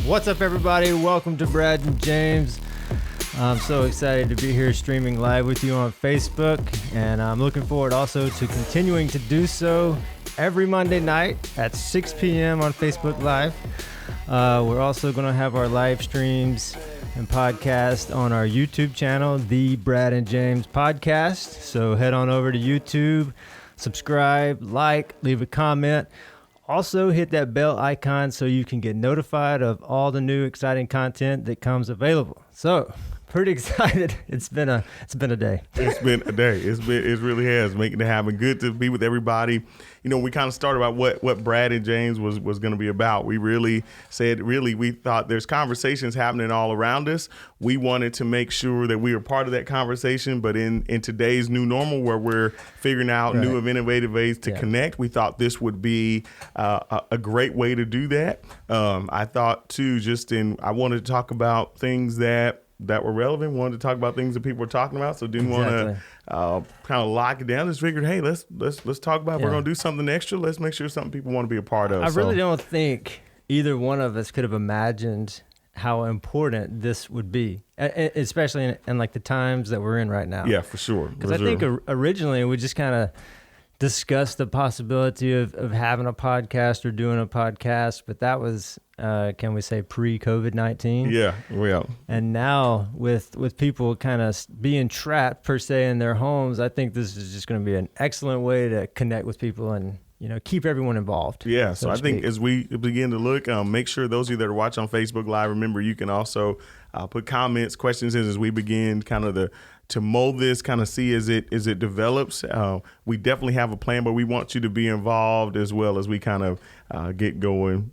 What's up, everybody? Welcome to Brad and James. I'm so excited to be here streaming live with you on Facebook, and I'm looking forward also to continuing to do so every Monday night at 6 p.m. on Facebook Live. We're also going to have our live streams and podcast on our YouTube channel, The Brad and James Podcast. So head on over to YouTube, subscribe, like, leave a comment. Also, hit that bell icon so you can get notified of all the new exciting content that comes available. So, pretty excited. It's been a day. It's been a day. It really has, making it happen. Good to be with everybody. You know, we kind of started about what Brad and James was going to be about. We really said, we thought there's conversations happening all around us. We wanted to make sure that we were part of that conversation, but in today's new normal where we're figuring out new and innovative ways to connect, we thought this would be a great way to do that. I thought too, I wanted to talk about things that were relevant, wanted to talk about things that people were talking about, so didn't want to kind of lock it down. Just figured, hey, let's talk about if we're going to do something extra. Let's make sure it's something people want to be a part of. I really don't think either one of us could have imagined how important this would be, especially in like the times that we're in right now. Yeah, for sure. Because I think originally we just kind of discussed the possibility of having a podcast or doing a podcast, but that was, can we say, pre-COVID-19? Yeah, well. And now with people kind of being trapped per se in their homes, I think this is just going to be an excellent way to connect with people and, you know, keep everyone involved. Yeah, so I think as we begin to look, make sure those of you that are watching on Facebook Live, remember you can also put comments, questions in as we begin kind of to mold this, kind of see as it develops. We definitely have a plan, but we want you to be involved as well as we kind of get going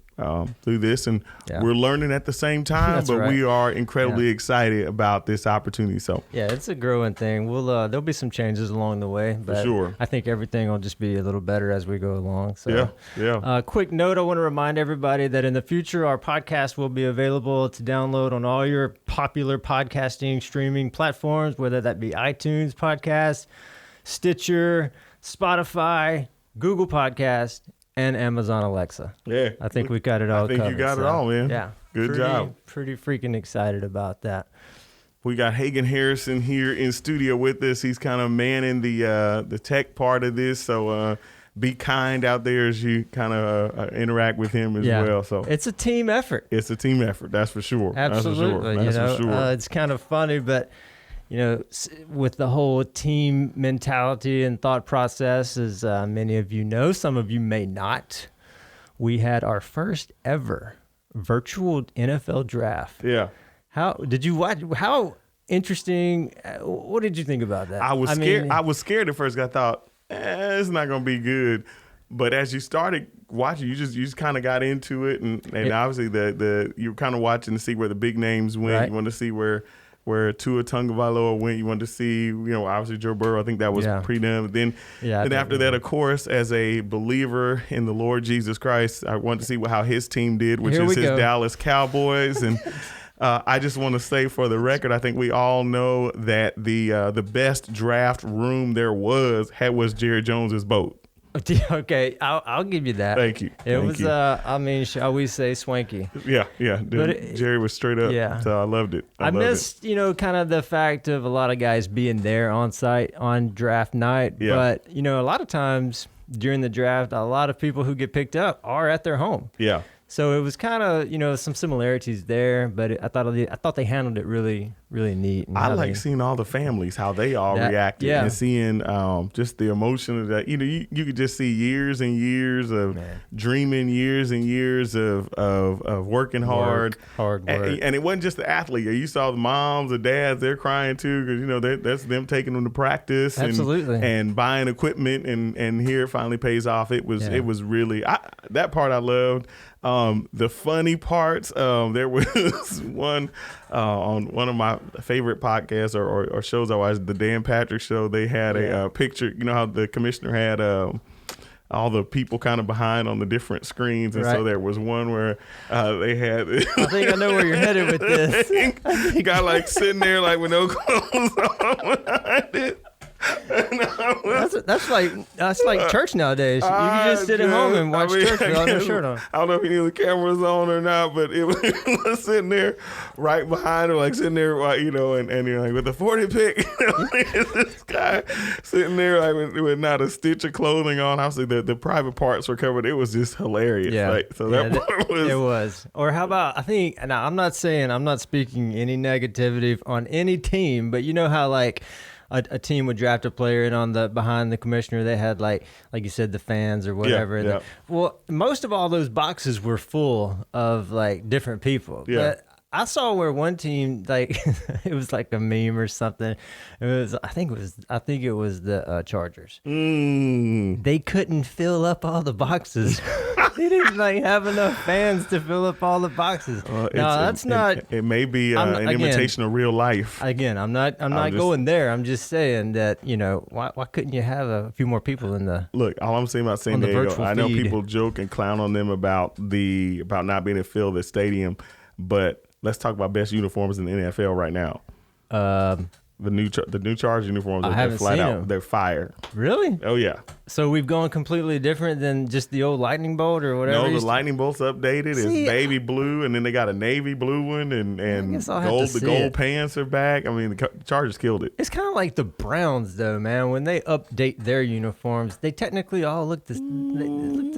through this. And we're learning at the same time, but we are incredibly excited about this opportunity. So yeah, it's a growing thing. We'll there'll be some changes along the way, but for sure. I think everything will just be a little better as we go along. So yeah. Quick note, I want to remind everybody that in the future, our podcast will be available to download on all your popular podcasting streaming platforms, whether that be iTunes Podcast, Stitcher, Spotify, Google Podcast, and Amazon Alexa. Yeah. I think we got it all covered. I think you got it all, man. Yeah. Good job. Pretty freaking excited about that. We got Hagen Harrison here in studio with us. He's kind of manning the tech part of this, so be kind out there as you kind of interact with him as well. So it's a team effort. It's a team effort, that's for sure. Absolutely. That's for sure. It's kind of funny, but you know, with the whole team mentality and thought process, as many of you know, some of you may not, we had our first ever virtual NFL draft. Yeah. How did you watch? How interesting. What did you think about that? I was scared. I was scared at first. I thought, it's not going to be good. But as you started watching, you just kind of got into it. And obviously you're kind of watching to see where the big names went. Right. You want to see where Tua Tagovailoa went. You wanted to see, obviously Joe Burrow. I think that was pretty done. Then after that, of course, as a believer in the Lord Jesus Christ, I wanted to see how his team did, which is his Dallas Cowboys. And I just want to say for the record, I think we all know that the best draft room there was Jerry Jones's boat. Okay, I'll give you that. Thank you. It was, shall we say, swanky. Yeah. Jerry was straight up. Yeah. So I loved it. I missed, kind of the fact of a lot of guys being there on site on draft night. Yeah. But, a lot of times during the draft, a lot of people who get picked up are at their home. Yeah. So it was kind of, some similarities there, but I thought they handled it really, really neat. And I like seeing all the families, how they all reacted, and seeing just the emotion of that. You could just see years and years of dreaming, years and years of working hard work. And it wasn't just the athlete. You saw the moms, the dads, they're crying too, because that's them taking them to practice, and buying equipment, and here it finally pays off. It was really that part I loved. The funny parts, there was one on one of my favorite podcasts or shows I watched, the Dan Patrick Show. They had a picture, how the commissioner had all the people kind of behind on the different screens. And so there was one where they had... I think I know where you're headed with this. Guy sitting there with no clothes on behind it. That's like church nowadays. You can just sit at home and watch church without no shirt on. I don't know if any of the cameras on or not, but it was sitting there right behind him, like sitting there, and you're like with the 40 pick. This guy sitting there like with not a stitch of clothing on. Obviously, the private parts were covered. It was just hilarious. Yeah. Right? So that part was. It was. Or how about, I think, now I'm not speaking any negativity on any team, but you know how like a team would draft a player and on the behind the commissioner they had like you said, the fans or whatever. Yeah. Well, most of all those boxes were full of like different people. Yeah. But I saw where one team, like it was like a meme or something. I think it was the Chargers. They couldn't fill up all the boxes. They didn't like have enough fans to fill up all the boxes. No, that's not. It may be an imitation of real life. Again, I'm not going there. I'm just saying that why couldn't you have a few more people in the look? All I'm saying about San Diego, I know people joke and clown on them about not being able to fill the stadium, but let's talk about best uniforms in the NFL right now. The new Chargers uniforms. I haven't seen them. They're fire. Really? Oh yeah. So we've gone completely different than just the old lightning bolt or whatever. No, the lightning bolt's updated. It's baby blue, and then they got a navy blue one, and gold. The gold pants are back. I mean, the Chargers killed it. It's kind of like the Browns, though, man. When they update their uniforms, they technically all look the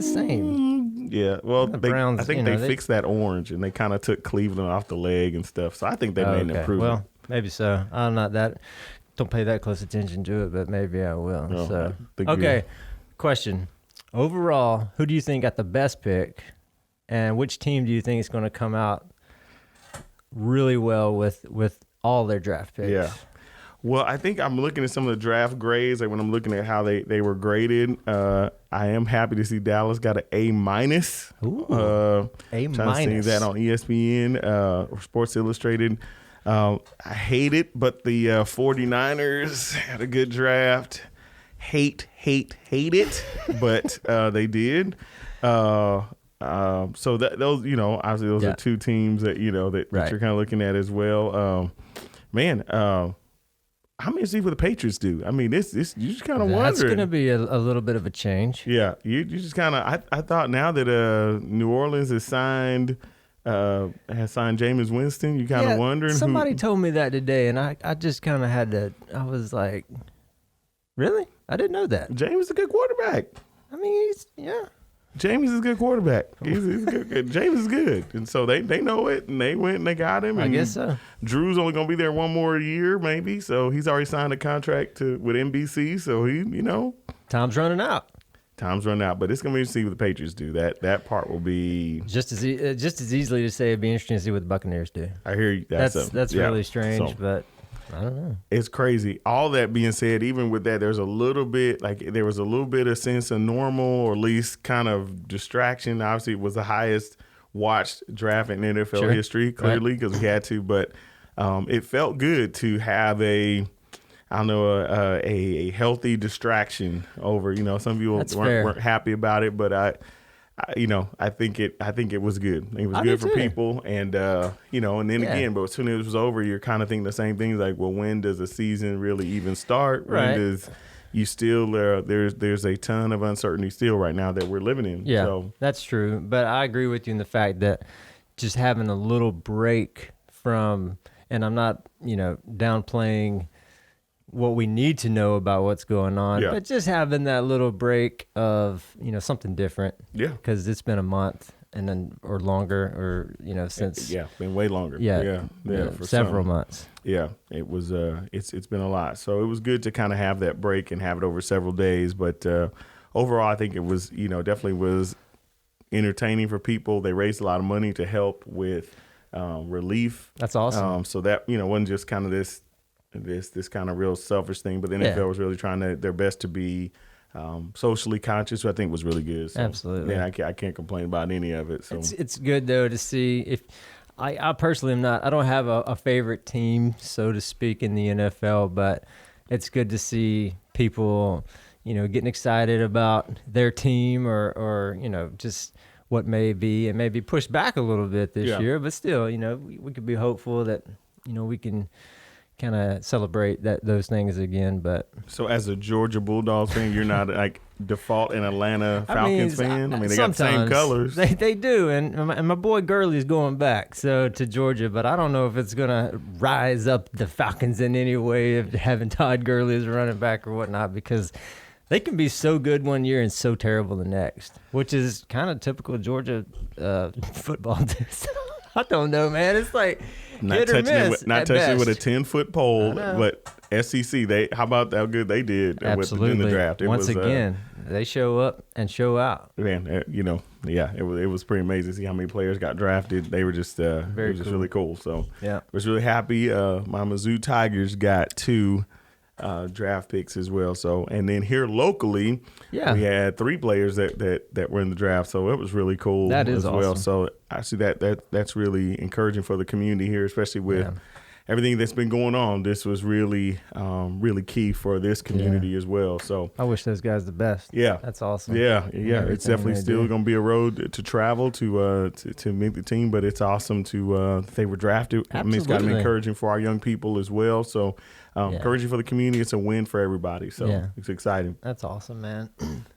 same. Yeah, well, Browns, I think they fixed that orange, and they kind of took Cleveland off the leg and stuff. So I think they made an improvement. Well, maybe so. Don't pay that close attention to it, but maybe I will. No, okay. Question. Overall, who do you think got the best pick, and which team do you think is going to come out really well with all their draft picks? Yeah. Well, I think I'm looking at some of the draft grades. Like when I'm looking at how they were graded, I am happy to see Dallas got an A-. A-. Trying to see that on ESPN or Sports Illustrated. I hate it, but the 49ers had a good draft. Hate it, but they did. So those, obviously those are two teams that that you're kind of looking at as well. How many see what the Patriots do? I mean, this you just kind of wonder. That's going to be a little bit of a change. Yeah, you just kind of. I thought now that New Orleans has signed Jameis Winston, you kind of wondering. Somebody told me that today, and I just kind of had to. I was like, really? I didn't know that. Jameis is a good quarterback. I mean, Jameis is a good quarterback. He's good. Jameis is good, and so they know it, and they went and they got him. I guess so. Drew's only going to be there one more year, maybe. So he's already signed a contract with NBC. So he, time's running out. But it's going to be interesting to see what the Patriots do. That part will be just as easily to say. It'd be interesting to see what the Buccaneers do. I hear you. That's really strange, but I don't know. It's crazy. All that being said, even with that, there was a little bit of sense of normal, or at least kind of distraction. Obviously, it was the highest watched draft in NFL history, clearly, because we had to. But it felt good to have a healthy distraction over. Some people weren't happy about it, but I think it was good. It was good for people, and and then again, but as soon as it was over, you're kind of thinking the same things. Like, well, when does the season really even start? When does you still there's a ton of uncertainty still right now that we're living in. Yeah, so that's true. But I agree with you in the fact that just having a little break from, and I'm not downplaying what we need to know about what's going on, but just having that little break of something different, because it's been a month and then or longer, or since been way longer, for several months. It was it's been a lot, so it was good to kind of have that break and have it over several days. But overall, I think it was definitely was entertaining for people. They raised a lot of money to help with relief. That's awesome. So that wasn't just kind of this kind of real selfish thing, but the NFL was really trying their best to be socially conscious, which I think was really good. So, absolutely. Yeah, I can't complain about any of it. So it's good though to see. If I personally am not, I don't have a favorite team, so to speak, in the NFL, but it's good to see people, getting excited about their team or just what may be, and maybe push back a little bit this year, but still, we could be hopeful that we can kind of celebrate those things again. But So as a Georgia Bulldogs fan, you're not like default an Atlanta Falcons fan? I mean, they got the same colors. They do, and my boy Gurley's going back to Georgia, but I don't know if it's gonna rise up the Falcons in any way of having Todd Gurley as a running back or whatnot, because they can be so good one year and so terrible the next, which is kind of typical Georgia football. I don't know, man. It's like Not touching it with a 10-foot pole, but SEC. How about how good they did in the draft? Once again, they show up and show out. Man, it was pretty amazing to see how many players got drafted. They were just really cool. So yeah, I was really happy. My Mizzou Tigers got 2 draft picks as well. So, and then here locally, we had 3 players that were in the draft. So it was really cool as well. Awesome. So I see that's really encouraging for the community here, especially with everything that's been going on. This was really key for this community as well. So I wish those guys the best. Yeah, that's awesome. Yeah. It's definitely still going to be a road to travel to meet the team, but it's awesome to they were drafted. Absolutely. I mean, it's got to be encouraging for our young people as well. So. Encouraging for the community. It's a win for everybody. So it's exciting. That's awesome, man.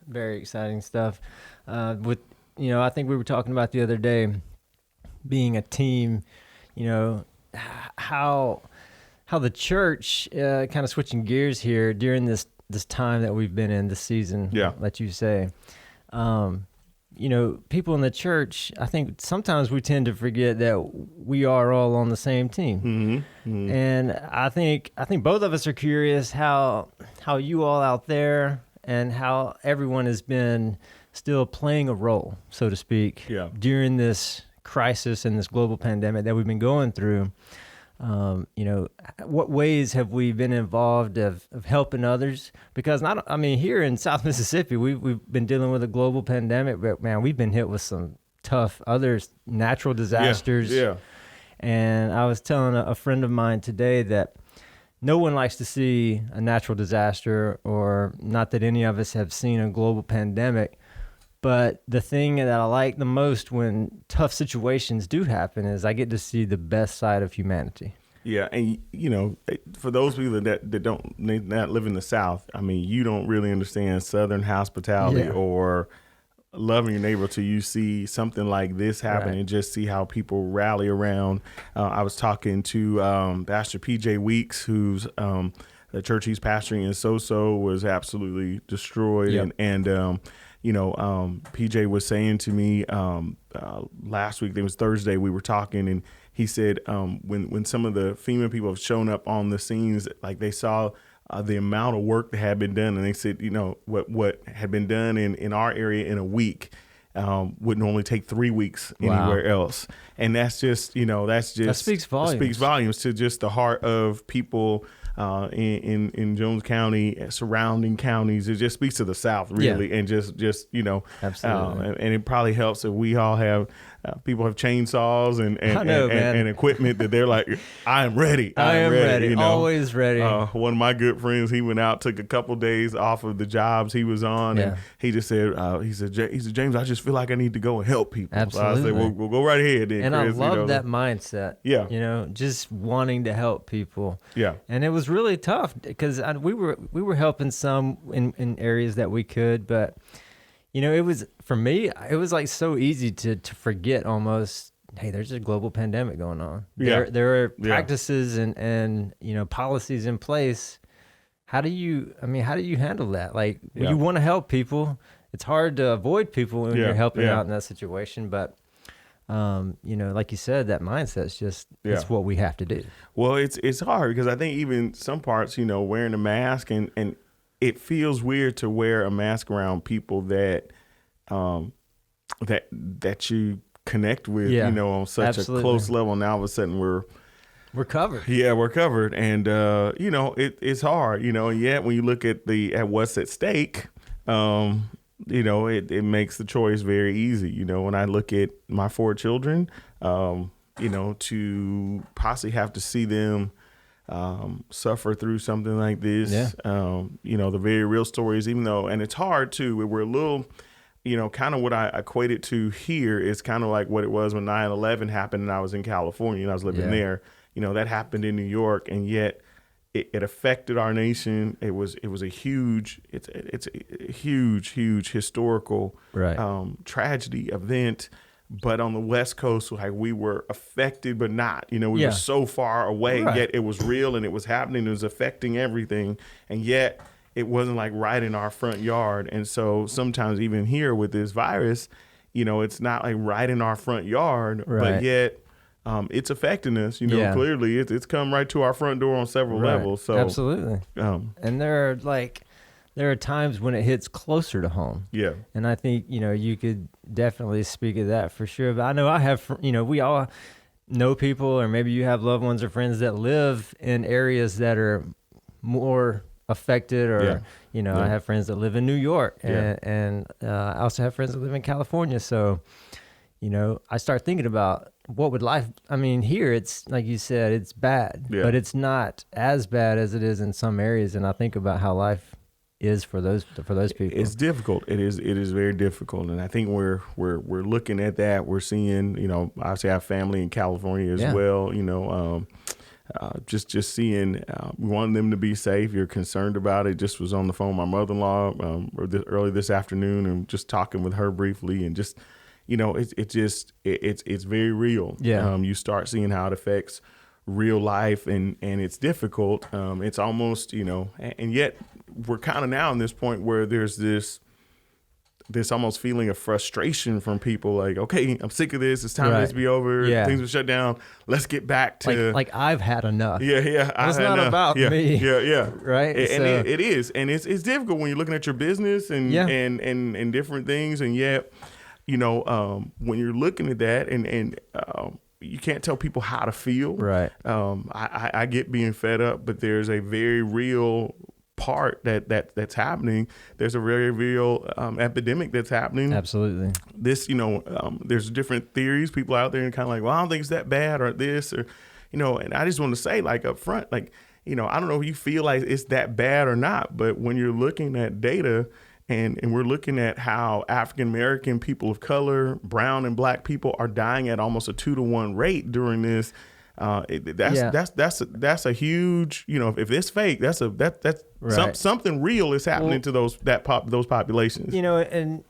Very exciting stuff. I think we were talking about the other day, being a team, how the church kind of switching gears here during this time that we've been in this season. Yeah. Let you say. People in the church, I think sometimes we tend to forget that we are all on the same team. Mm-hmm. Mm-hmm. And I think both of us are curious how you all out there and how everyone has been still playing a role, so to speak, during this crisis and this global pandemic that we've been going through. What ways have we been involved of helping others? Because here in South Mississippi, we've been dealing with a global pandemic, but man, we've been hit with some tough other natural disasters. Yeah. And I was telling a friend of mine today that no one likes to see a natural disaster, or not that any of us have seen a global pandemic. But the thing that I like the most when tough situations do happen is I get to see the best side of humanity. Yeah, and for those people that don't not live in the South, I mean, you don't really understand Southern hospitality or loving your neighbor till you see something like this happen and just see how people rally around. I was talking to Pastor PJ Weeks, who's the church he's pastoring in Soso was absolutely destroyed, and PJ was saying to me last week, it was Thursday, we were talking, and he said when some of the FEMA people have shown up on the scenes, like they saw the amount of work that had been done, and they said, what had been done in our area in a week would normally take 3 weeks anywhere else. And that's just, that speaks volumes to just the heart of people in Jones County, surrounding counties. It just speaks to the South, really, and just absolutely. And it probably helps that we all have people have chainsaws and equipment that they're like, I am ready. I am ready. Always ready. One of my good friends, he went out, took a couple days off of the jobs he was on, and he just said, he said, James, I just feel like I need to go and help people. Absolutely. So I said, we'll go right ahead then, and Chris, I love that mindset. Yeah. Just wanting to help people. Yeah. And it was really tough because we were helping some in areas that we could, but it was, for me, it was like so easy to forget almost, hey, there's a global pandemic going on. There are practices and policies in place. How do you handle that? Like, you want to help people. It's hard to avoid people when you're helping out in that situation, but like you said, that mindset's just, it's what we have to do. Well, it's hard because I think even some parts, wearing a mask and it feels weird to wear a mask around people that you connect with, on such a close level. Now all of a sudden we're covered. Yeah, we're covered. And, it's hard, and yet when you look at what's at stake, it makes the choice very easy. When I look at my 4 children, to possibly have to see them suffer through something like this, the very real stories, even though, and it's hard too, we're a little, kind of what I equate it to here is kind of like what it was when 9/11 happened and I was in California and I was living there. That happened in New York, and yet it affected our nation. It was a huge, it's a huge historical tragedy event. But on the West Coast, like, we were affected, but not. We were so far away, yet it was real and it was happening. It was affecting everything, and yet it wasn't like right in our front yard. And so sometimes even here with this virus, it's not like right in our front yard, but yet it's affecting us. Clearly it's come right to our front door on several levels. So absolutely, and there are times when it hits closer to home. Yeah. And I think, you could definitely speak of that for sure. But I know I have, we all know people, or maybe you have loved ones or friends that live in areas that are more affected, or, I have friends that live in New York, and I also have friends that live in California. So, I start thinking about what would life, here it's, like you said, it's bad, but it's not as bad as it is in some areas. And I think about how life is for those people. It's difficult. It is very difficult, and I think we're looking at that. We're seeing, obviously I have family in California as well. Just seeing, we want them to be safe. You're concerned about it. Just was on the phone with my mother-in-law early this afternoon, and just talking with her briefly, and just, it's very real. Yeah. You start seeing how it affects real life, and it's difficult. It's almost, and yet we're kind of now in this point where there's this almost feeling of frustration from people, like, okay, I'm sick of this. It's time for this to be over. Yeah. Things will shut down. Let's get back to like I've had enough. Yeah. It's not about me. Yeah. Right. And it is, and it's difficult when you're looking at your business and different things, and yet, when you're looking at that, and you can't tell people how to feel. Right. I get being fed up, but there's a very real part that's happening. There's a very real epidemic that's happening. Absolutely. This, there's different theories. People out there and kind of like, well, I don't think it's that bad, or this, or, and I just want to say, like, up front, like, I don't know if you feel like it's that bad or not, but when you're looking at data, and we're looking at how African-American, people of color, brown and black people are dying at almost a 2-to-1 rate during this. That's a huge, if it's fake, that's something real is happening to those populations. And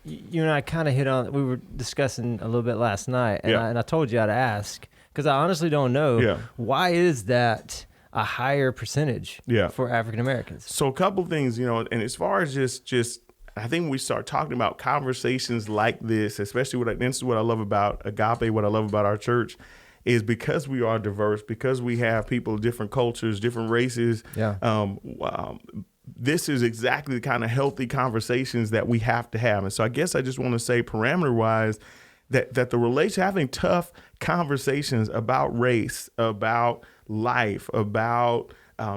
you and I kind of hit on, we were discussing a little bit last night, and I told you I'd ask, because I honestly don't know. Yeah. Why is that a higher percentage for African Americans? So a couple of things, and as far as just I think when we start talking about conversations like this, especially this is what I love about Agape, what I love about our church, is because we are diverse, because we have people of different cultures, different races. Yeah. This is exactly the kind of healthy conversations that we have to have. And so I guess I just want to say, parameter wise, that the relation, having tough conversations about race, about life, about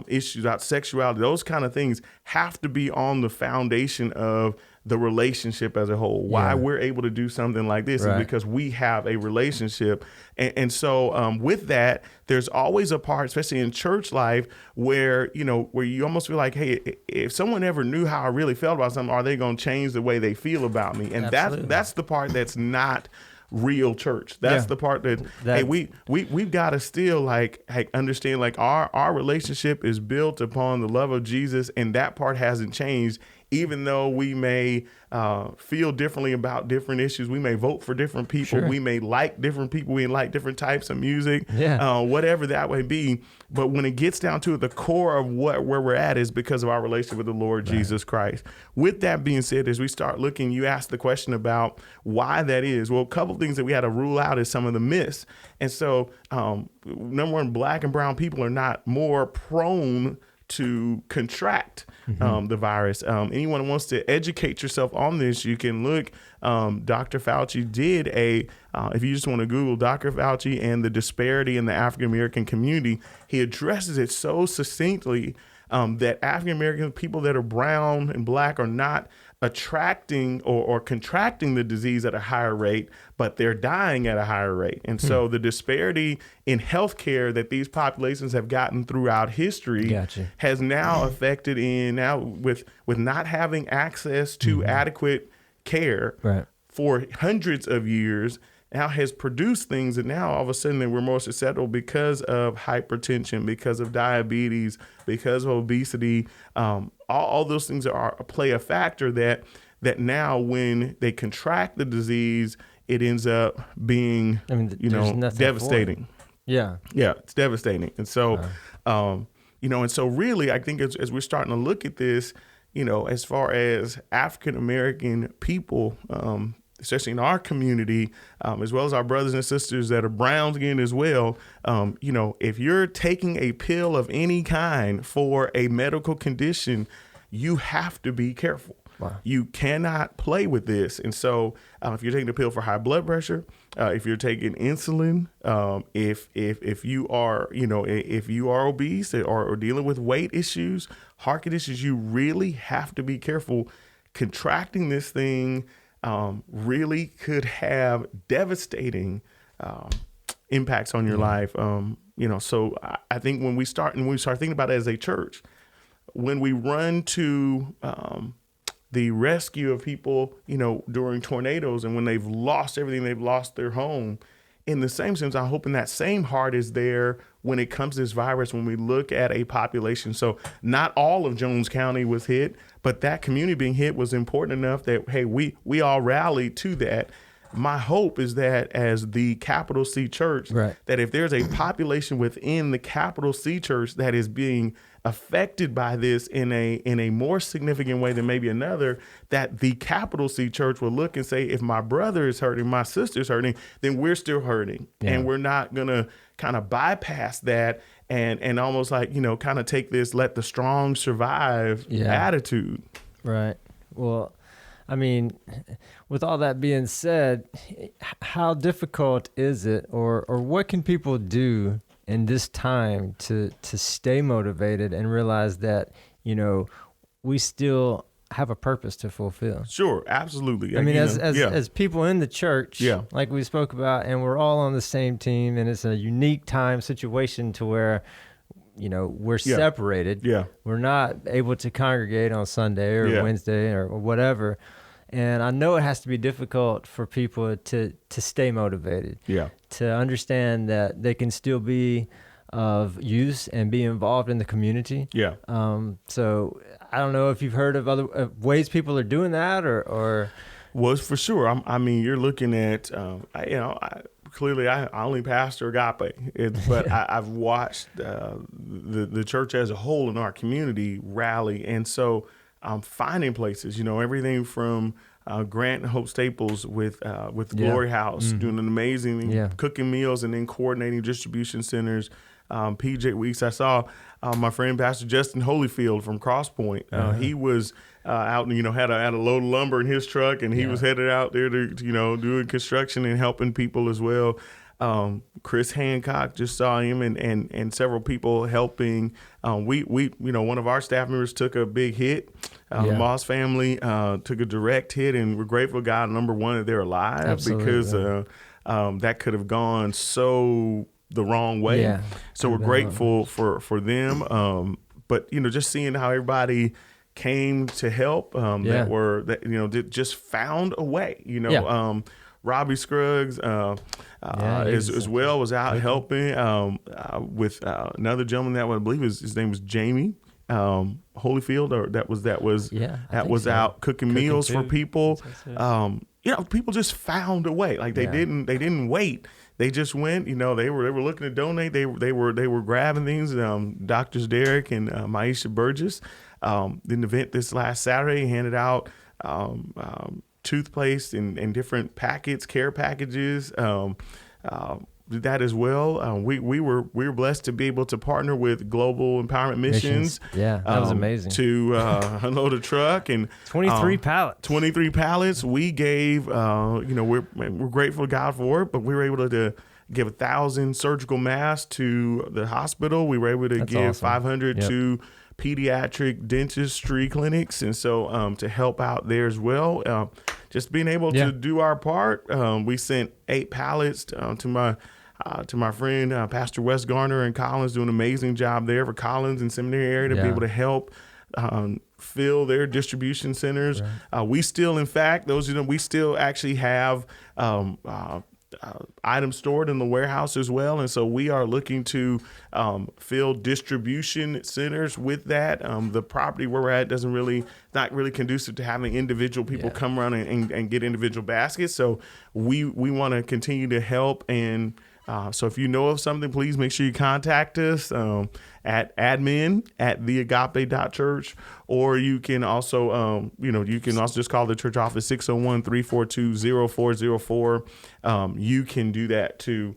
issues, about sexuality, those kind of things have to be on the foundation of the relationship as a whole. Why we're able to do something like this is because we have a relationship. And so with that, there's always a part, especially in church life, where you almost feel like, hey, if someone ever knew how I really felt about something, are they going to change the way they feel about me? And that's the part that's not real church. That's the part that hey, we've got to still like understand, like our relationship is built upon the love of Jesus, and that part hasn't changed. Even though we may feel differently about different issues, we may vote for different people, we may like different people, we like different types of music, whatever that may be. But when it gets down to it, the core of where we're at is because of our relationship with the Lord Jesus Christ. With that being said, as we start looking, you asked the question about why that is. Well, a couple of things that we had to rule out is some of the myths. And so, number one, black and brown people are not more prone to contract the virus. Anyone who wants to educate yourself on this, you can look. Dr. Fauci did if you just want to Google Dr. Fauci and the disparity in the African American community, he addresses it so succinctly that African American people that are brown and black are not attracting or contracting the disease at a higher rate, but they're dying at a higher rate. And so the disparity in healthcare that these populations have gotten throughout history has now affected with not having access to adequate care for hundreds of years. now has produced things that now all of a sudden that we're more susceptible because of hypertension, because of diabetes, because of obesity. All those things play a factor that now when they contract the disease, it ends up being, devastating. Yeah. Yeah, it's devastating. And so, and so really, I think as we're starting to look at this, as far as African American people, especially in our community, as well as our brothers and sisters that are brown skin as well, if you're taking a pill of any kind for a medical condition, you have to be careful. Wow. You cannot play with this. And so if you're taking a pill for high blood pressure, if you're taking insulin, if you are, if you are obese or dealing with weight issues, heart conditions, you really have to be careful. Contracting this thing really could have devastating impacts on your life. So I think when we start thinking about it as a church, when we run to the rescue of people, during tornadoes and when they've lost everything, they've lost their home. In the same sense, I'm hoping that same heart is there when it comes to this virus, when we look at a population. So not all of Jones County was hit, but that community being hit was important enough that, hey, we all rallied to that. My hope is that as the capital C church, right, that if there's a population within the capital C church that is being affected by this in a more significant way than maybe another, that the capital C church will look and say, if my brother is hurting, my sister's hurting, then we're still hurting. Yeah. And we're not going to kind of bypass that and almost like, kind of take this, let the strong survive attitude. Right. Well, I mean, with all that being said, how difficult is it or what can people do in this time to stay motivated and realize that, we still have a purpose to fulfill? Sure, absolutely. I mean, as people in the church, like we spoke about, and we're all on the same team, and it's a unique time situation to where, we're separated. Yeah. We're not able to congregate on Sunday or Wednesday or whatever. And I know it has to be difficult for people to stay motivated. Yeah. To understand that they can still be of use and be involved in the community. Yeah. So I don't know if you've heard of other ways people are doing that or. Well, for sure. I mean, you're looking at, clearly I only pastor Agape, but I've watched the church as a whole in our community rally. And so I'm finding places, everything from Grant and Hope Staples with Glory House, doing an amazing cooking meals and then coordinating distribution centers. PJ Weeks, I saw my friend Pastor Justin Holyfield from Crosspoint. He was out and had a load of lumber in his truck, and he was headed out there to doing construction and helping people as well. Chris Hancock, just saw him and several people helping. We one of our staff members took a big hit. The Moss family took a direct hit, and we're grateful God, number one, that they're alive. Absolutely, because that could have gone so the wrong way. Yeah. So we're grateful for them. But just seeing how everybody came to help, that just found a way. Robbie Scruggs as well was out helping with another gentleman that I believe his name was Jamie Holyfield, or that was out cooking meals for people. People just found a way. Like they didn't wait. They just went. They were looking to donate. They were grabbing things. Doctors Derek and Maisha Burgess did an event this last Saturday, handed out toothpaste and different packets, care packages. Did that as well. We were blessed to be able to partner with Global Empowerment Missions. Yeah, that was amazing. To unload a truck and 23 pallets. 23 pallets. We gave. We're grateful to God for it, but we were able to give 1,000 surgical masks to the hospital. We were able to give 500 to pediatric dentistry clinics, and so to help out there as well. Just being able to do our part. We sent 8 pallets to my friend Pastor Wes Garner in Collins, doing an amazing job there for Collins and Seminary area to be able to help fill their distribution centers. Right. We still, in fact, we still actually have items stored in the warehouse as well. And so we are looking to fill distribution centers with that. The property where we're at not really conducive to having individual people come around and get individual baskets. So we want to continue to help. And so if you know of something, please make sure you contact us at admin@theagape.church, or you can also, you can also just call the church office 601-342-0404. You can do that too.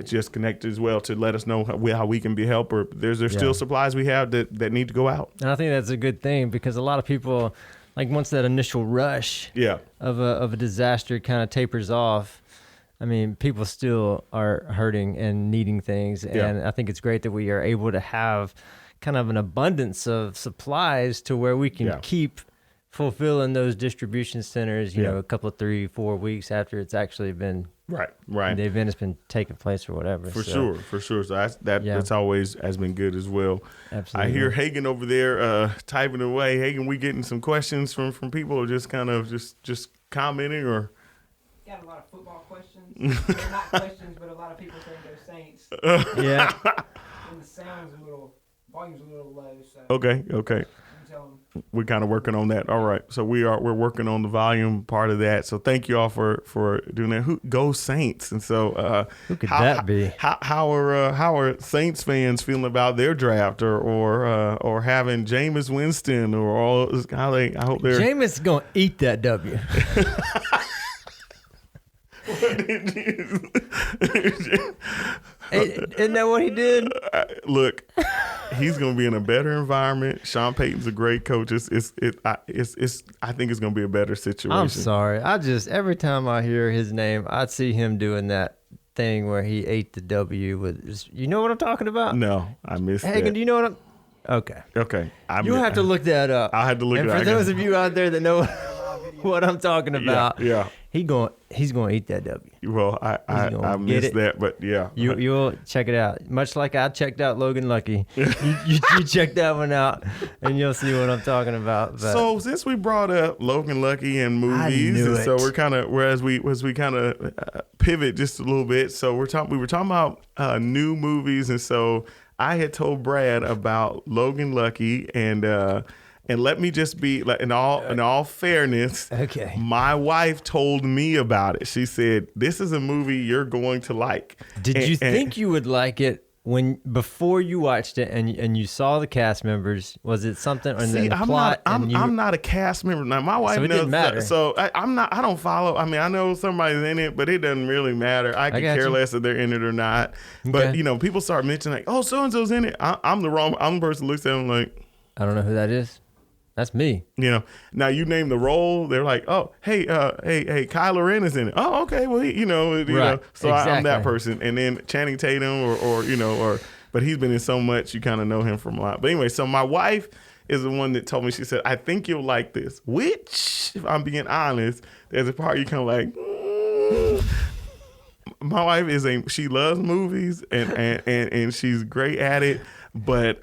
Just connect as well to let us know how we can be help, or there's still supplies we have that need to go out. And I think that's a good thing, because a lot of people, like, once that initial rush of a disaster kind of tapers off, I mean, people still are hurting and needing things. And I think it's great that we are able to have kind of an abundance of supplies to where we can keep fulfilling those distribution centers, you know, a couple of 3-4 weeks after it's actually been right. The event has been taking place or whatever. For sure. So that's always has been good as well. Absolutely. I hear Hagen over there typing away. Hagen, we getting some questions from people, or just kind of just commenting, or? Got a lot of football questions. They're not questions, but a lot of people saying they're Saints. Yeah. And the volume's a little low. So Okay. Tell them. We're kind of working on that. All right. So we're working on the volume part of that. So thank you all for doing that. Go Saints. And so who could that be? How are Saints fans feeling about their draft, or having Jameis Winston, or all? I hope they're Jameis gonna eat that W. Isn't that what he did? Look, he's going to be in a better environment. Sean Payton's a great coach. I think it's going to be a better situation. I'm sorry. Every time I hear his name, I see him doing that thing where he ate the W with. You know what I'm talking about? No, I missed that. Hagen, do you know what I'm? Okay. You'll have to look that up. I'll have to look it up. And for those of you out there that know what I'm talking about, he's going to eat that W. Well, I missed that, but you'll check it out. Much like I checked out Logan Lucky, you check that one out, and you'll see what I'm talking about. But so since we brought up Logan Lucky and movies, and so we're kind of as we kind of pivot just a little bit. So we were talking about new movies, and so I had told Brad about Logan Lucky, and let me just be like, in all fairness, okay, my wife told me about it. She said, "This is a movie you're going to like." Did you think you would like it before you watched it and you saw the cast members? Was it something in the plot? I'm not a cast member. Now my wife knows. So it didn't matter. So I'm not. I don't follow. I mean, I know somebody's in it, but it doesn't really matter. I could care less if they're in it or not. But people start mentioning like, "Oh, so and so's in it." I'm the person who looks at them like, I don't know who that is. That's me. Now you name the role, they're like, "Oh, hey, Kylo Ren is in it." Oh, okay, well, you know. So exactly. I'm that person. And then Channing Tatum, but he's been in so much, you kind of know him from a lot. But anyway, so my wife is the one that told me. She said, "I think you'll like this." Which, if I'm being honest, there's a part you kind of like. My wife she loves movies and she's great at it. But,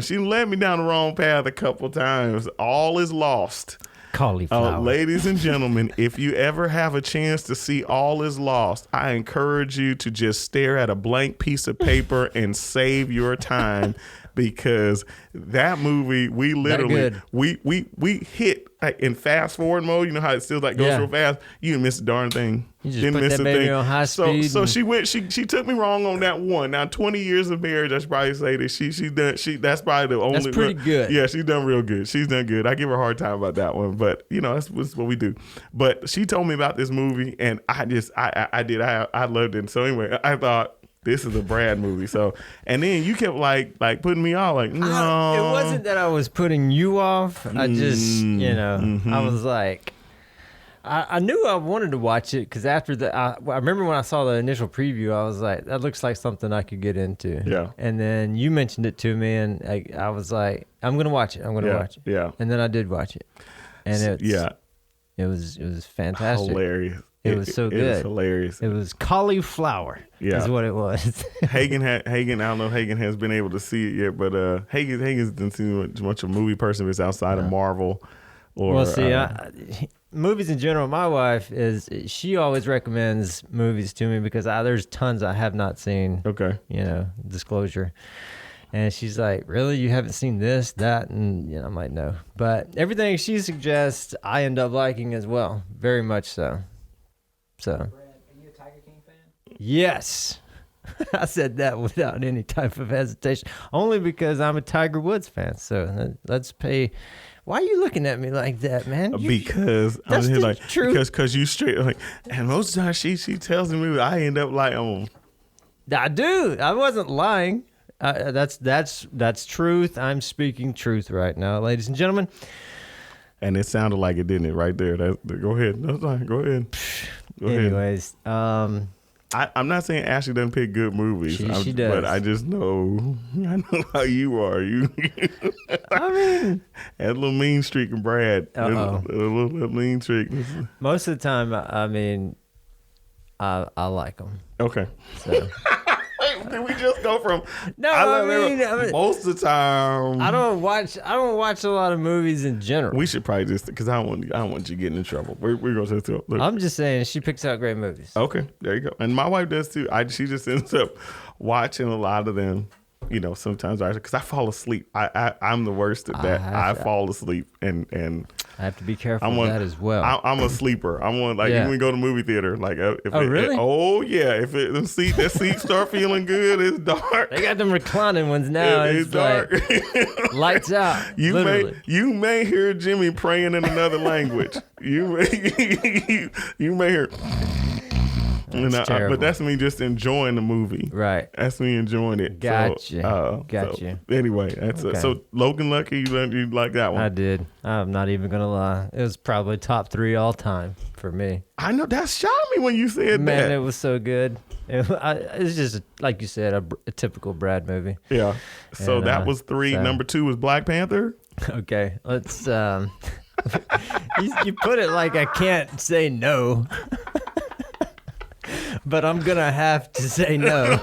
she led me down the wrong path a couple times. All is lost. Cauliflower. Ladies and gentlemen, if you ever have a chance to see All is Lost, I encourage you to just stare at a blank piece of paper and save your time, because that movie, we literally, we hit in fast forward mode. You know how it still goes real fast? You didn't miss a darn thing. You just put that baby on high speed. So she took me wrong on that one. Now 20 years of marriage, I should probably say that that's probably the only. That's pretty good. Yeah, she's done real good. She's done good. I give her a hard time about that one, but that's what we do. But she told me about this movie, and I loved it. So anyway, I thought, this is a Brad movie. So, and then you kept like putting me off, like, no. It wasn't that I was putting you off. I just, I was like, I knew I wanted to watch it, because after I remember when I saw the initial preview, I was like, that looks like something I could get into. Yeah. And then you mentioned it to me, and I was like, I'm going to watch it. watch it. Yeah. And then I did watch it. And it was fantastic. Hilarious. It was so good. It was hilarious. It was cauliflower. Yeah. Is what it was. Hagen. I don't know if Hagen has been able to see it yet, but Hagen's didn't see much of a movie person if it's outside of Marvel. Or, well, see, movies in general, my wife she always recommends movies to me because there's tons I have not seen. Okay. Disclosure. And she's like, really? You haven't seen this, that? And I'm like, no. But everything she suggests, I end up liking as well. Very much so. So. Brad, are you a Tiger King fan? Yes. I said that without any type of hesitation. Only because I'm a Tiger Woods fan. So let's pay. Why are you looking at me like that, man? Because that's I'm the like, truth. because you straight like, and most times she tells me I end up like, I do. I wasn't lying. That's truth. I'm speaking truth right now, ladies and gentlemen. And it sounded like it, didn't it? Right there. Go ahead. No, sorry. Go ahead. Anyways, I'm not saying Ashley doesn't pick good movies. She does, but I just know. I know how you are. You. I mean, had a little mean streak in Brad. A Uh-oh. little mean streak. Most of the time, I mean, I like them. Okay. So. Did we just go from? No, I mean, most of the time. I don't watch a lot of movies in general. We should probably just because I don't want you getting in trouble. We're gonna say so. Look. I'm just saying she picks out great movies. Okay, there you go. And my wife does too. She just ends up watching a lot of them. Sometimes because I fall asleep. I'm the worst at that. I fall asleep and I have to be careful with that as well. I'm a sleeper. I'm one even we go to movie theater. Like really? If that seat start feeling good, it's dark. They got them reclining ones now. It's dark. Like, lights out. You may hear Jimmy praying in another language. You may hear. But that's me just enjoying the movie. Right. That's me enjoying it. Gotcha. Anyway, that's okay. So Logan Lucky, you like that one? I did. I'm not even gonna lie. It was probably top 3 all time for me. I know that shocked me when you said that. Man, it was so good. It's just like you said, a typical Brad movie. Yeah. So And, that was 3. so- Number 2 was Black Panther. Okay, let's. You put it like I can't say no. But I'm gonna have to say no.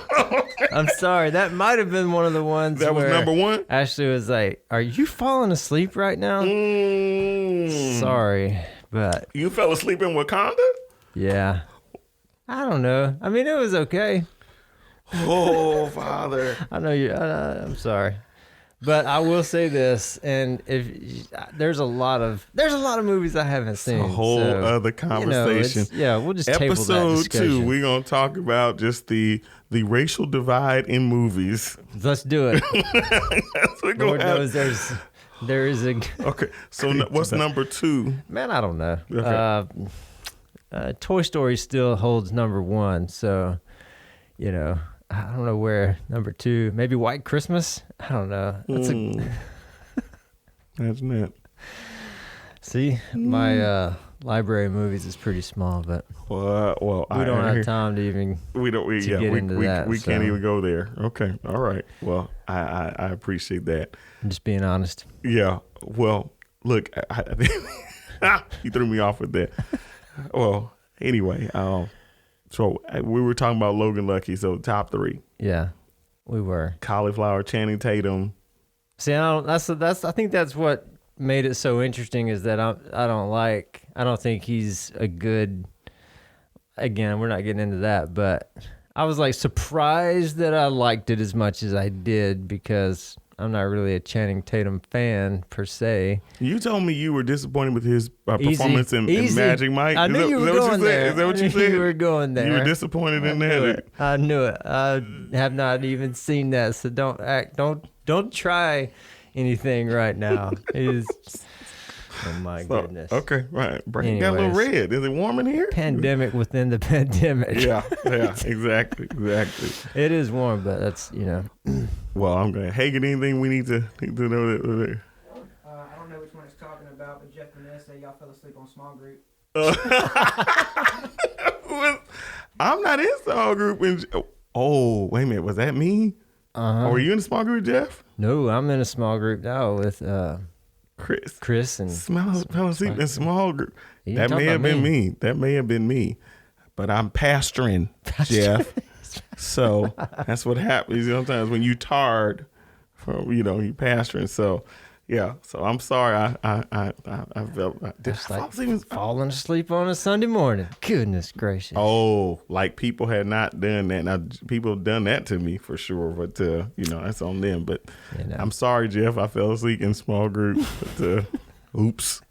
I'm sorry. That might have been one of the ones That was where number 1. Ashley was like, "Are you falling asleep right now?" Sorry, but You fell asleep in Wakanda? yeah, I don't know. I mean, it was okay. Oh, Father. I know you. I'm sorry, but I will say this: and if there's a lot of movies I haven't seen. A whole other conversation. We'll just table that Episode discussion. 2, we're gonna talk about just the racial divide in movies. Let's do it. That's what we're Lord gonna knows have. there is a. Okay, so what's number 2? Man, I don't know. Okay. Toy Story still holds number 1, so I don't know where number 2. Maybe White Christmas. I don't know. That's net. See, my library of movies is pretty small, but Well, we don't have time to even. We don't. We get into that, we so. can't even go there. Okay, all right. Well, I appreciate that. I'm just being honest. Yeah. Well, look, you threw me off with that. Well, anyway, so we were talking about Logan Lucky. So top 3: Yeah, we were. Cauliflower, Channing Tatum. See, I think that's what made it so interesting is that I don't think he's a good. Again, we're not getting into that, but I was like surprised that I liked it as much as I did because I'm not really a Channing Tatum fan per se. You told me you were disappointed with his performance in Easy. Magic Mike. I knew you were going there. Is that what you I knew said? you were going there. You were disappointed in I that. knew it. I have not even seen that, so don't try anything right now. Oh my goodness. Okay, right. Brain got a little red. Is it warm in here? Pandemic within the pandemic. Yeah, exactly. It is warm, but that's Well, I'm going. Hey, get anything we need to know that? I don't know which one it's talking about, but Jeff and Ness say y'all fell asleep on small group. I'm not in small group. Oh, wait a minute. Was that me? Uh-huh. Or were you in a small group, Jeff? No, I'm in a small group now with Chris and fell asleep in small group. You That talking may have about been me. me. That may have been me. But I'm pastoring, Jeff. So that's what happens sometimes when you tired from you pastoring. So Yeah, so I'm sorry. I felt did It's I like fall asleep? falling asleep on a Sunday morning. Goodness gracious. Oh, like people had not done that. Now people have done that to me for sure, but that's on them. But You know. I'm sorry, Jeff. I fell asleep in small group. But oops.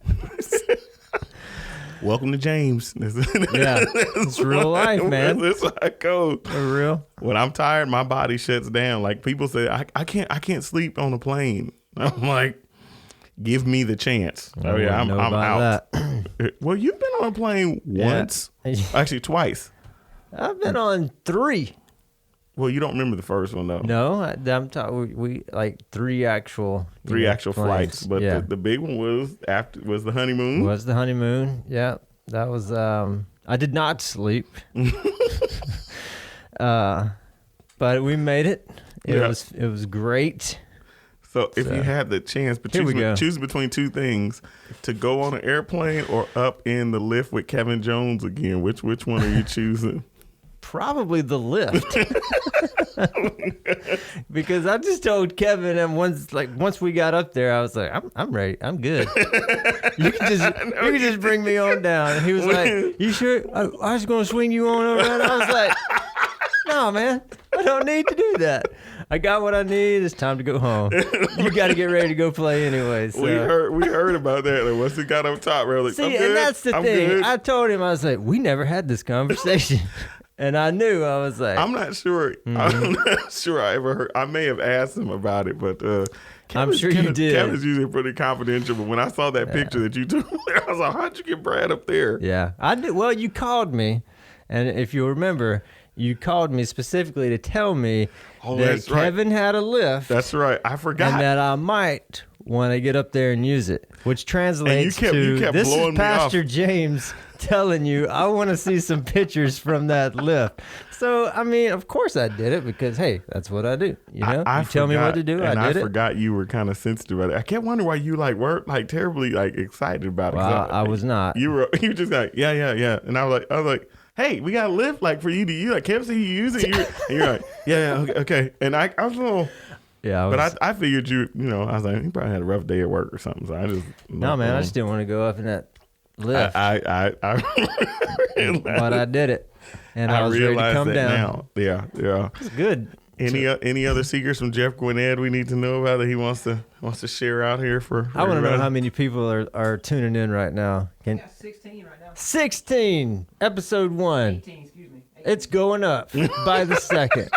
Welcome to James. Yeah, it's real life, man. This is how it goes. For real. When I'm tired, my body shuts down. Like people say, I can't sleep on a plane. I'm like, give me the chance. Oh yeah, I'm out. That. Well, you've been on a plane once, actually twice. I've been on 3. Well, you don't remember the first one though. No, I'm talking. We like 3 actual. Actual planes. flights, but yeah. the big one was the honeymoon. Was the honeymoon? Yeah, that was. I did not sleep. But we made it. It was great. So if you had the chance, but choose between 2 things: to go on an airplane or up in the lift with Kevin Jones again. Which one are you choosing? Probably the lift. Because I just told Kevin, and once we got up there, I was like, I'm ready. I'm good. You can just bring me on down. And he was like, you sure? I was going to swing you on over there. And I was like, no, man, I don't need to do that. I got what I need. It's time to go home. You got to get ready to go play anyway. So. We heard about that. Like, once we got up top, we were like, see, I'm good. And that's the I'm thing. good. I told him, I was like, we never had this conversation. And I knew. I was like, I'm not sure. I'm not sure I ever heard. I may have asked him about it, but I'm sure you did. Kevin's usually pretty confidential, but when I saw that picture that you took, I was like, how'd you get Brad up there? Yeah, I did. Well, you called me, and if you remember, you called me specifically to tell me that Kevin had a lift. That's right. I forgot. And that I might want to get up there and use it, which translates you kept this blowing is me Pastor off. James telling you, I want to see some pictures from that lift. So, I mean, of course I did it because, hey, that's what I do. You know, you tell me what to do, and I did it. I forgot you were kind of sensitive about it. I kept wondering why you weren't terribly excited about it. Well, I was not. You were just like, yeah. And I was like, hey, we got a lift for you to use. Like, Kev said you use it. And you're like, yeah, okay. And I was a little... Yeah, but I figured I was like, you probably had a rough day at work or something. So I just... No, man, I just didn't want to go up in that lift. I but I did it. And I was ready to come down. Now. Yeah. It's good. Any other secrets from Jeff Gwinnett we need to know about that he wants to share out here for I want to know how many people are tuning in right now. We got 16 right now. 16, episode 1. 18, excuse me. 18. It's going up by the second.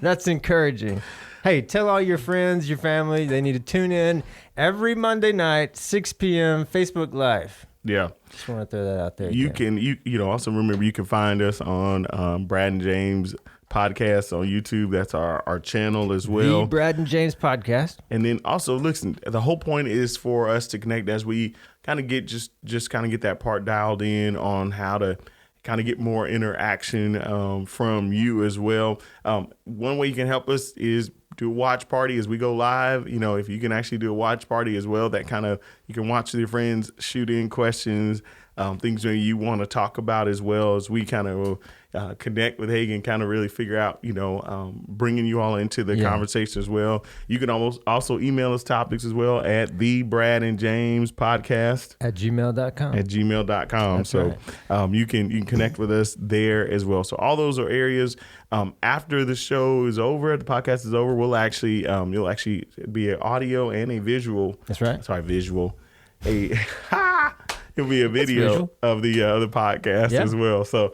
That's encouraging. Hey, tell all your friends, your family, they need to tune in every Monday night, 6 p.m. Facebook Live. Yeah. Just want to throw that out there. You can also remember you can find us on Brad and James podcast on YouTube. That's our channel as well. The Brad and James podcast. And then also listen, the whole point is for us to connect as we kind of get just kind of get that part dialed in on how to kind of get more interaction from you as well. One way you can help us is do a watch party as we go live. If you can actually do a watch party as well, that kind of you can watch with your friends, shoot in questions, things that you want to talk about as well as we kind of connect with Hagen, kind of really figure out, bringing you all into the conversation as well. You can also email us topics as well at the Brad and James podcast at gmail.com. That's so right. You can connect with us there as well. So all those are areas. After the show is over, the podcast is over, we'll actually you'll actually be an audio and a visual. That's right. Sorry, visual. It'll be a video of the podcast as well. So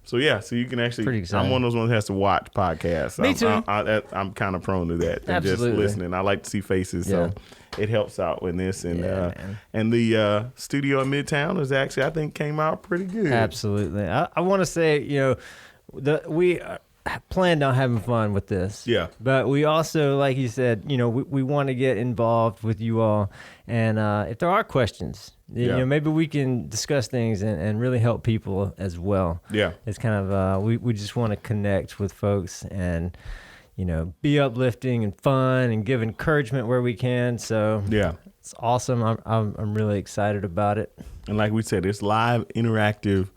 so you can actually. I'm one of those ones that has to watch podcasts. Me too. I'm kind of prone to that than just Absolutely. listening. I like to see faces, so it helps out with this. And and the studio in Midtown is actually, I think, came out pretty good. Absolutely. I want to say, we planned on having fun with this. Yeah. But we also, like you said, we want to get involved with you all. And if there are questions, maybe we can discuss things and really help people as well. Yeah. It's kind of, we just want to connect with folks and, be uplifting and fun and give encouragement where we can. So yeah, it's awesome. I'm really excited about it. And like we said, it's live, interactive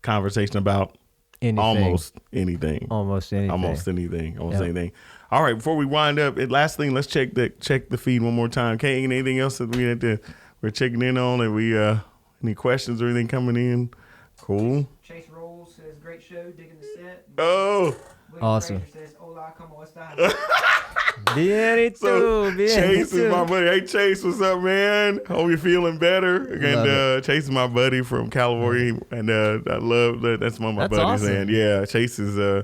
conversation about anything. Almost anything. Almost anything. Almost anything. Almost Yep. anything. All right, before we wind up, last thing, let's check the feed one more time. Okay, anything else that we're checking in on? And we any questions or anything coming in? Cool. Chase Rolls says, great show, digging the set. Oh, William Awesome. Frazier says, hola, como esta? Bien, so bien, Chase tú. is my buddy. Hey, Chase, what's up, man? Hope you're feeling better. Love And Chase is my buddy from California, and I love that. That's one of my That's buddies, awesome. man. Yeah, Chase is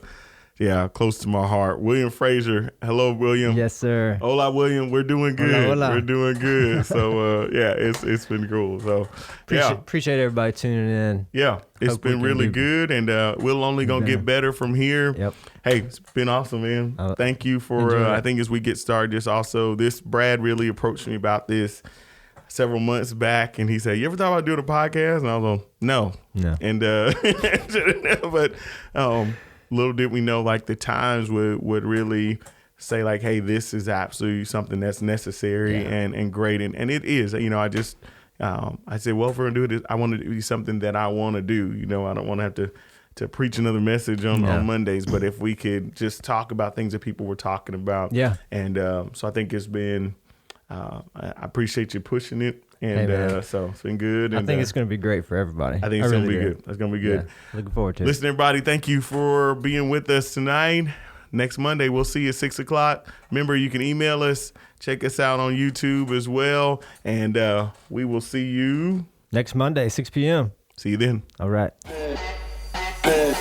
close to my heart. William Frazier. Hello, William. Yes, sir. Hola, William. We're doing good. Hola, hola. We're doing good. So it's been cool. So Appreciate everybody tuning in. yeah, it's Hope we been can really do good, and we're only gonna get better from here. Yep. Hey, it's been awesome, man. Thank you for. enjoy it. I think as we get started, this Brad really approached me about this several months back, and he said, "You ever thought about doing a podcast?" And I was like, "No." And but little did we know, like the times would really say, like, "Hey, this is absolutely something that's necessary and great," and it is. I said, well, if we're gonna do it, I want it to be something that I want to do. I don't want to have to preach another message on Mondays, but if we could just talk about things that people were talking about. Yeah. And so I think it's been, I appreciate you pushing it. And man. so it's been good. I And think it's going to be great for everybody. I think it's really going to be do. good. It's going to be good. Yeah. Looking forward to it. Listen, everybody, thank you for being with us tonight. Next Monday, we'll see you at 6 o'clock. Remember, you can email us. Check us out on YouTube as well. And we will see you Next Monday, 6 p.m. See you then. All right. Bed.